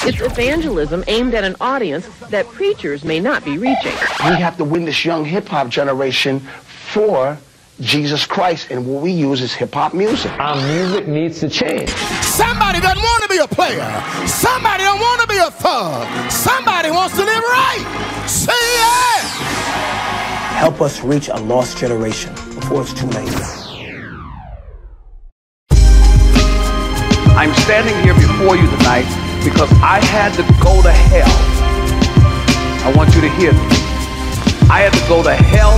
It's evangelism aimed at an audience that preachers may not be reaching. We have to win this young hip-hop generation for Jesus Christ, and what we use is hip-hop music. Our music needs to change. Somebody doesn't want to be a player. Somebody don't want to be a thug. Somebody wants to live right. Say yeah! Help us reach a lost generation before it's too late. I'm standing here before you tonight because I had to go to hell. I want you to hear me. I had to go to hell.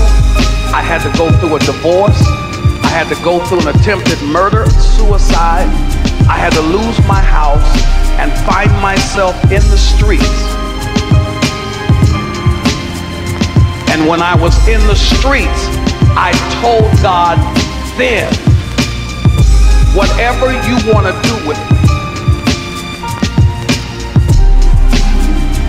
I had to go through a divorce. I had to go through an attempted murder, suicide. I had to lose my house and find myself in the streets. And when I was in the streets, I told God then, whatever you want to do with me.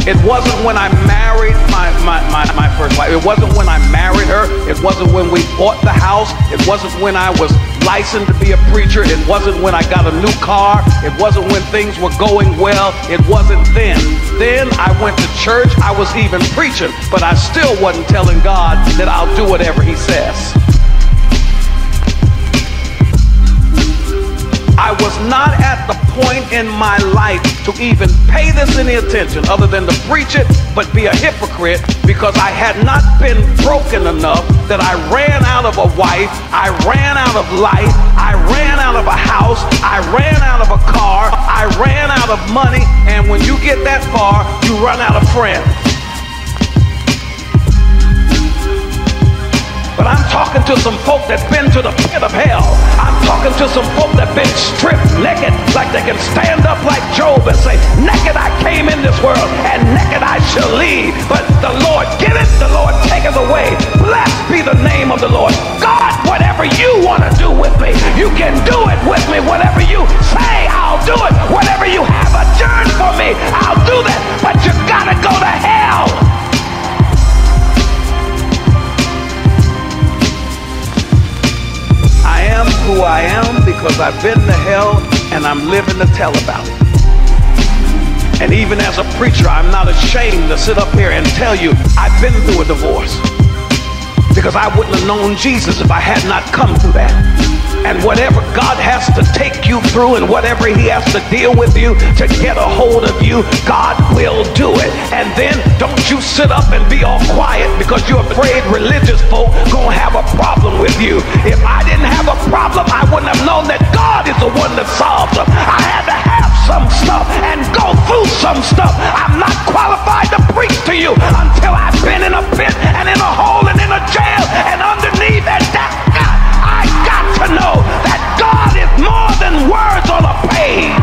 It wasn't when I married my first wife. It wasn't when I married her. It wasn't when we bought the house. It wasn't when I was licensed to be a preacher. It wasn't when I got a new car. It wasn't when things were going well. It wasn't then. Then I went to church. I was even preaching, but I still wasn't telling God that I'll do whatever He says. I was not at the point in my life to even pay this any attention other than to preach it, but be a hypocrite, because I had not been broken enough that I ran out of a wife, I ran out of life, I ran out of a house, I ran out of a car, I ran out of money, and when you get that far, you run out of friends. But I'm talking to some folk that been to the pit of hell. I'm talking to some folk that been stripped naked, like they can stand up like Job and say, naked I came in this world, and naked I shall leave. But the Lord giveth, the Lord taketh away. Blessed be the name of the Lord. God, whatever you want to do with me, you can do it with me. Whatever you say, I'll do it. Whatever you have adjourned for me, I'll do that. But you gotta go to hell. I am who I am because I've been to hell and I'm living to tell about it. And even as a preacher, I'm not ashamed to sit up here and tell you I've been through a divorce, because I wouldn't have known Jesus if I had not come through that. And whatever God has to take you through and whatever He has to deal with you to get a hold of you, God will do it. And then don't you sit up and be all quiet because you're afraid religious folk gonna have a problem with you. If I didn't have a problem, I wouldn't have known that God is the one that solves them. I had to have some stuff and go through some stuff. I'm not qualified to preach to you until I've been in a pit and in a hole and in a jail and underneath, and that I got to know that God is more than words on a page.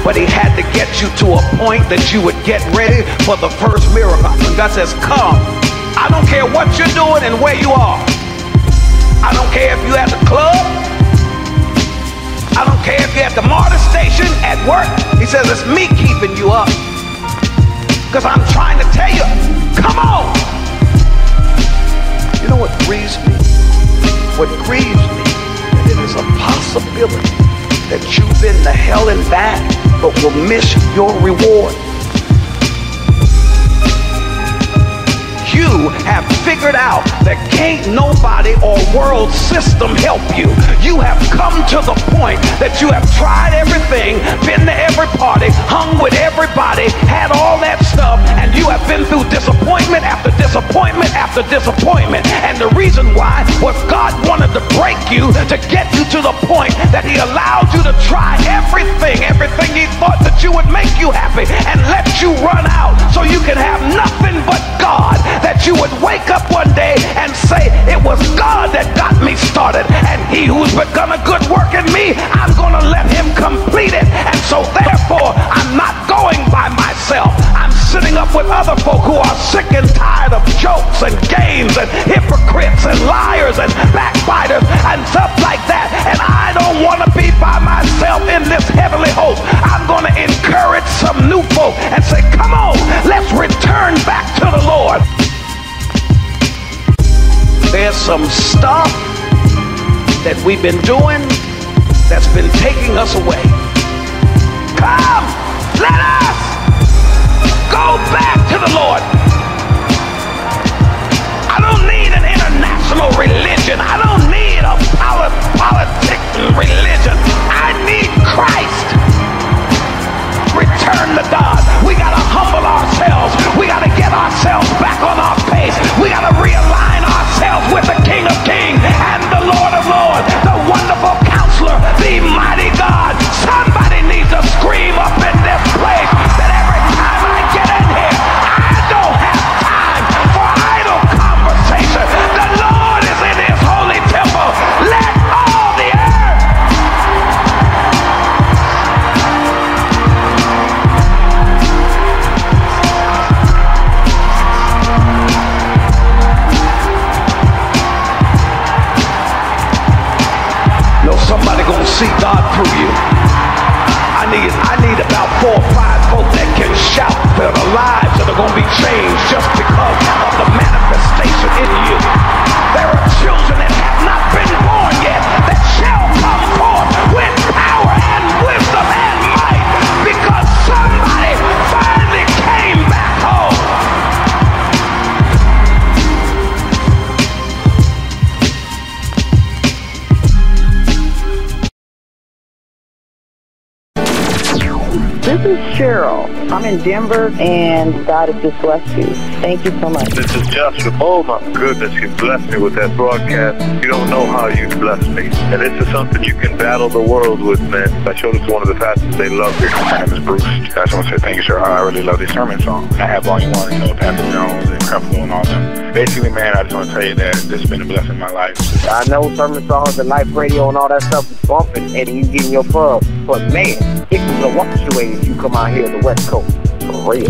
But He had to get you to a point that you would get ready for the first miracle. When God says, come, I don't care what you're doing and where you are. I don't care if you're at the club. I don't care if you're at the MARTA station, at work. He says, it's me keeping you up, because I'm trying to tell you, come on. You know what grieves me? What grieves me, that it is a possibility that you've been to hell and back, but will miss your reward. You have figured out that can't nobody or world system help you. You have come to the point that you have tried everything, been to every party, hung with everybody, had all that stuff, and you have been through disappointment after disappointment after disappointment. And the reason why was God wanted to break you to get you to the point that He allowed you to try everything He thought that you would make you happy, and let you run out so you can have nothing but God. That you would wake up one day and say, it was God that got me started, and He who's begun a good work in me, I'm going to let Him complete it. And so therefore, I'm not going by myself. I'm sitting up with other folk who are sick and tired of jokes and games and hypocrites and liars and backbiters and stuff like that. And I don't want to be by myself in this heavenly host. I'm going to encourage some new folk and say, come on, let's return back to the Lord. There's some stuff that that we've been doing that's been taking us away. Come, let us go back to the Lord. I don't need an international religion. I don't need a politics religion. I need Christ. Return to God. We got to humble ourselves. We got to get ourselves back on our pace. We got to realign ourselves with the King of Kings and the Lord of Lords, the wonderful Counselor, the mighty God. Somebody needs to scream up in this place that every time I get in here, I don't have time for idle conversation. The Lord is in his holy temple. Let all the earth. No, somebody gonna see God through you. I need about 4 or 5 folk that can shout that their lives that are gonna be changed just because of the manifestation in you. There are children that have not been born yet that shall come forth with power and wisdom and might because somebody finally came back home. This is Cheryl. I'm in Denver, and God has just blessed you. Thank you so much. This is Joshua. Oh, my goodness, you blessed me with that broadcast. You don't know how you blessed me. And this is something you can battle the world with, man. I showed it to one of the pastors. They love it. My name is Bruce. I just want to say thank you, sir. I really love these sermon songs. I have Volume 1, Pastor Jones and Creflo and all them. Basically, man, I just want to tell you that this has been a blessing in my life. I know sermon songs and life radio and all that stuff is bumping, and you getting your buzz. But, man, it was a wash away if you come out here to the West Coast. For real.